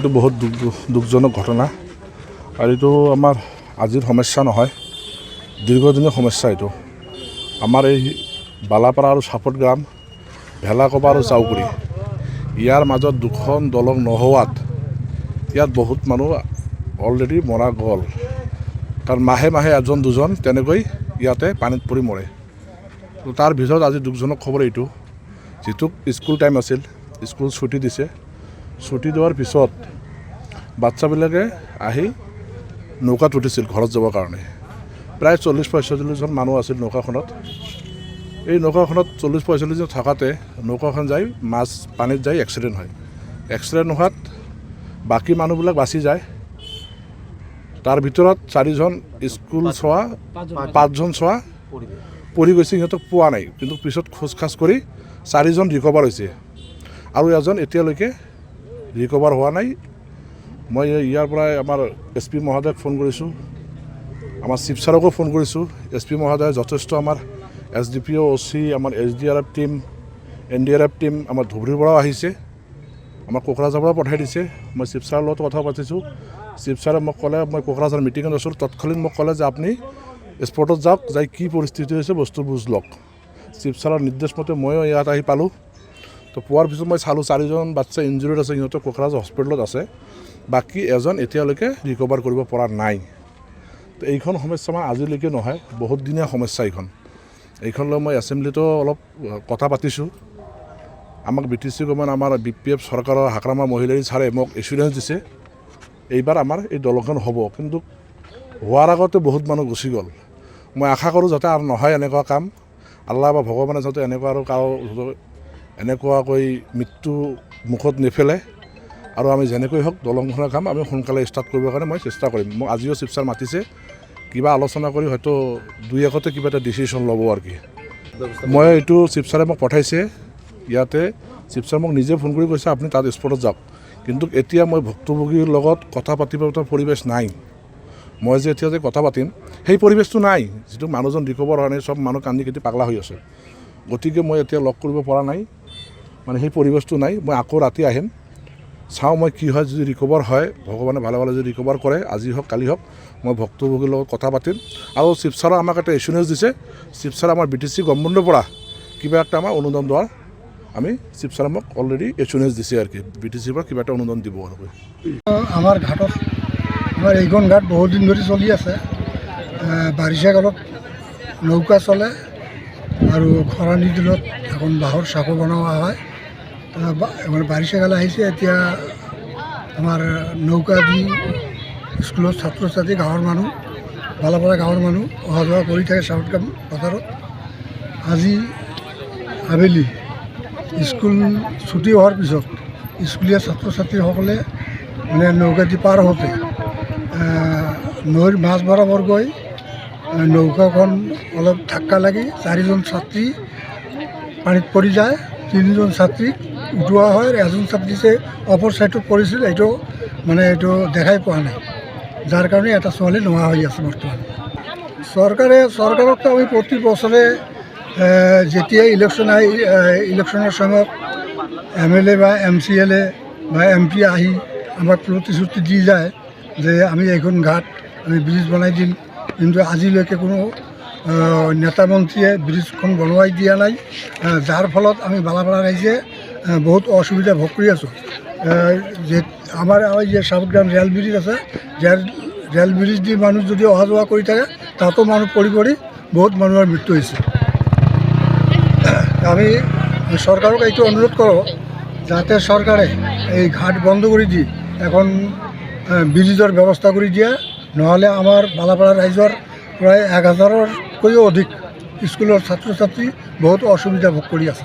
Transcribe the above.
এইটো বহুত দুখজনক ঘটনা আৰু এইটো আমাৰ আজিৰ সমস্যা নহয়, দীৰ্ঘদিনীয়া সমস্যা। এইটো আমাৰ এই বালাপাৰা আৰু চাপট গ্ৰাম, ভেলাকোবা আৰু চাউকুৰি, ইয়াৰ মাজত দুখন দলং নোহোৱাত ইয়াত বহুত মানুহ অলৰেডি মৰা গ'ল। কাৰণ মাহে মাহে এজন দুজন তেনেকৈ ইয়াতে পানীত পৰি মৰে। তাৰ ভিতৰত আজি দুখজনক খবৰ এইটো, যিটো স্কুল টাইম আছিল, স্কুল ছুটি দিছে, ছুটি দিয়াৰ পিছত বাচ্চাবিলাকে আহি নৌকাত উঠিছিল ঘৰত যাবৰ কাৰণে। প্ৰায় 40-45জন মানুহ আছিল নৌকাখনত। এই নৌকাখনত 40-45জন থকাতে নৌকাখন যাই মাছ পানীত যাই এক্সিডেণ্ট হয়। এক্সিডেণ্ট হোৱাত বাকী মানুহবিলাক বাচি যায়। তাৰ ভিতৰত 4জন স্কুল চোৱা, 5জন চোৱা পৰি গৈছে, সিহঁতক পোৱা নাই। কিন্তু পিছত খোজ খাজ কৰি 4জন ৰিকভাৰ হৈছে আৰু এজন এতিয়ালৈকে ৰিকভাৰ হোৱা নাই। মই ইয়াৰ পৰাই আমাৰ SP মহোদয়ক ফোন কৰিছোঁ, আমাৰ চিফ ছাৰকো ফোন কৰিছোঁ। SP মহোদয়ে যথেষ্ট আমাৰ SDPO, OC, আমাৰ SDRF টিম, NDRF টিম আমাৰ ধুবুৰীৰ পৰাও আহিছে, আমাৰ কোকৰাঝাৰৰ পৰা পঠাই দিছে। মই চিফ ছাৰৰ লগত কথা পাতিছোঁ। চিফ ছাৰে মোক ক'লে, মই কোকৰাঝাৰ মিটিঙত আছোঁ, তৎকালীন মোক ক'লে যে আপুনি স্পটত যাওক, যাই কি পৰিস্থিতি হৈছে বস্তু বুজ লওক। চিফ ছাৰৰ নিৰ্দেশ মতে ময়ো ইয়াত আহি পালোঁ। তো পোৱাৰ পিছত মই চালোঁ 4জন বাচ্চা ইঞ্জুৰিড আছে, সিহঁতে কোকৰাঝাৰ হস্পিটেলত আছে। বাকী এজন এতিয়ালৈকে ৰিকভাৰ কৰিব পৰা নাই। তো এইখন সমস্যা আমাৰ আজিলৈকে নহয়, বহুত দিনীয়া সমস্যা এইখন লৈ মই এছেম্বলিতো অলপ কথা পাতিছোঁ। আমাক BTC গভৰ্ণমেণ্ট, আমাৰ BPF চৰকাৰৰ হাকৰামা মহিলাৰী ছাৰে মোক এছুৰেঞ্চ দিছে এইবাৰ আমাৰ এই দলংখন হ'ব। কিন্তু হোৱাৰ আগতে বহুত মানুহ গুচি গ'ল। মই আশা কৰোঁ যাতে আৰু নহয় এনেকুৱা কাম, আল্লাহ বা ভগৱানে যাতে এনেকুৱা আৰু কাৰো এনেকুৱাকৈ মৃত্যু মুখত নেপেলে। আৰু আমি যেনেকৈ হওক দলংখনৰ কাম আমি সোনকালে ষ্টাৰ্ট কৰিবৰ কাৰণে মই চেষ্টা কৰিম। মোক আজিও চিফ ছাৰ মাতিছে, কিবা আলোচনা কৰি হয়তো 2-1তে কিবা এটা ডিচিশ্যন ল'ব আৰু কি। মই এইটো চিফ ছাৰে মোক পঠাইছে ইয়াতে। চিফ ছাৰ মোক নিজে ফোন কৰি কৈছে আপুনি তাত স্পটত যাওক। কিন্তু এতিয়া মই ভুক্তভোগীৰ লগত কথা পাতিব পৰিৱেশ নাই। মই যে এতিয়া যে কথা পাতিম সেই পৰিৱেশটো নাই। যিটো মানুহজন ৰিকভাৰ হোৱা নাই, চব মানুহ কান্দি কাটি পাগলা হৈ আছে। গতিকে মই এতিয়া লগ কৰিব পৰা নাই, মানে সেই পৰিৱেশটো নাই। মই আকৌ ৰাতি আহিম, চাওঁ মই কি হয়। যদি ৰিকভাৰ হয়, ভগৱানে ভালে ভালে যদি ৰিকভাৰ কৰে, আজি হওক কালি হওক, মই ভুক্তভোগীৰ লগত কথা পাতিম। আৰু চিফ ছাৰে আমাক এটা এছুৰেঞ্চ দিছে, চিফ ছাৰে আমাৰ BTC গভৰ্ণমেণ্টৰ পৰা কিবা একটা আমাৰ অনুদান দেওয়াৰ আমি চিফ ছাৰে মোক অলৰেডি এছুৰেঞ্চ দিছে আৰু কি, BTCৰ পৰা কিবা এটা অনুদান দিব আৰু। আমাৰ ঘাটত, আমাৰ এইখন ঘাট বহুত দিন ধৰি চলি আছে। বাৰিষা কালত নৌকা চলে আৰু খৰালি দিনত এখন বাঁহৰ চাকু বনোৱা হয়। মানে বাৰিষা কাল আহিছে, এতিয়া আমাৰ নৌকা দি স্কুলত ছাত্ৰ ছাত্ৰী, গাঁৱৰ মানুহ, বালাপাৰা গাঁৱৰ মানুহ অহা যোৱা কৰি থাকে চাউটকাম পথাৰত। আজি আবেলি স্কুল ছুটি হোৱাৰ পিছত স্কুলীয়া ছাত্ৰ ছাত্ৰীসকলে মানে নৌকাদি পাৰ হওঁতে নৈৰ মাছ বৰাবৰ গৈ নৌকাখন অলপ ধাক্কা লাগি 4জন ছাত্ৰী পানীত পৰি যায়। 3জন ছাত্ৰীক উঠোৱা হয়, এজন ছাত্ৰী যে অপৰ ছাইডত পৰিছিল এইটো মানে এইটো দেখাই পোৱা নাই, যাৰ কাৰণে এটা ছোৱালী নোহোৱা হৈ আছে বৰ্তমান। চৰকাৰকতো আমি প্ৰতি বছৰে যেতিয়া ইলেকশ্যনৰ সময়ত MLA বা MCLA বা MP আহি আমাক প্ৰতিশ্ৰুতি দি যায় যে আমি এইখন ঘাট আমি ব্ৰিজ বনাই দিম। কিন্তু আজিলৈকে কোনো নেতা মন্ত্ৰীয়ে ব্ৰিজখন বনোৱাই দিয়া নাই, যাৰ ফলত আমি বালাপাৰা ৰাইজে বহুত অসুবিধা ভোগ কৰি আছোঁ। যে আমাৰ যে চাউটগ্ৰাম ৰেল ব্ৰিজ আছে, ৰেল ব্ৰিজ দি মানুহ যদি অহা যোৱা কৰি থাকে, তাতো মানুহ পৰি বহুত মানুহৰ মৃত্যু হৈছে। আমি চৰকাৰক এইটো অনুৰোধ কৰোঁ যাতে চৰকাৰে এই ঘাট বন্ধ কৰি দি এখন ব্ৰিজৰ ব্যৱস্থা কৰি দিয়ে, নহ'লে আমাৰ বালাপাৰা ৰাইজৰ প্ৰায় 1000তকৈও অধিক স্কুলৰ ছাত্ৰ ছাত্ৰী বহুত অসুবিধা ভোগ কৰি আছে।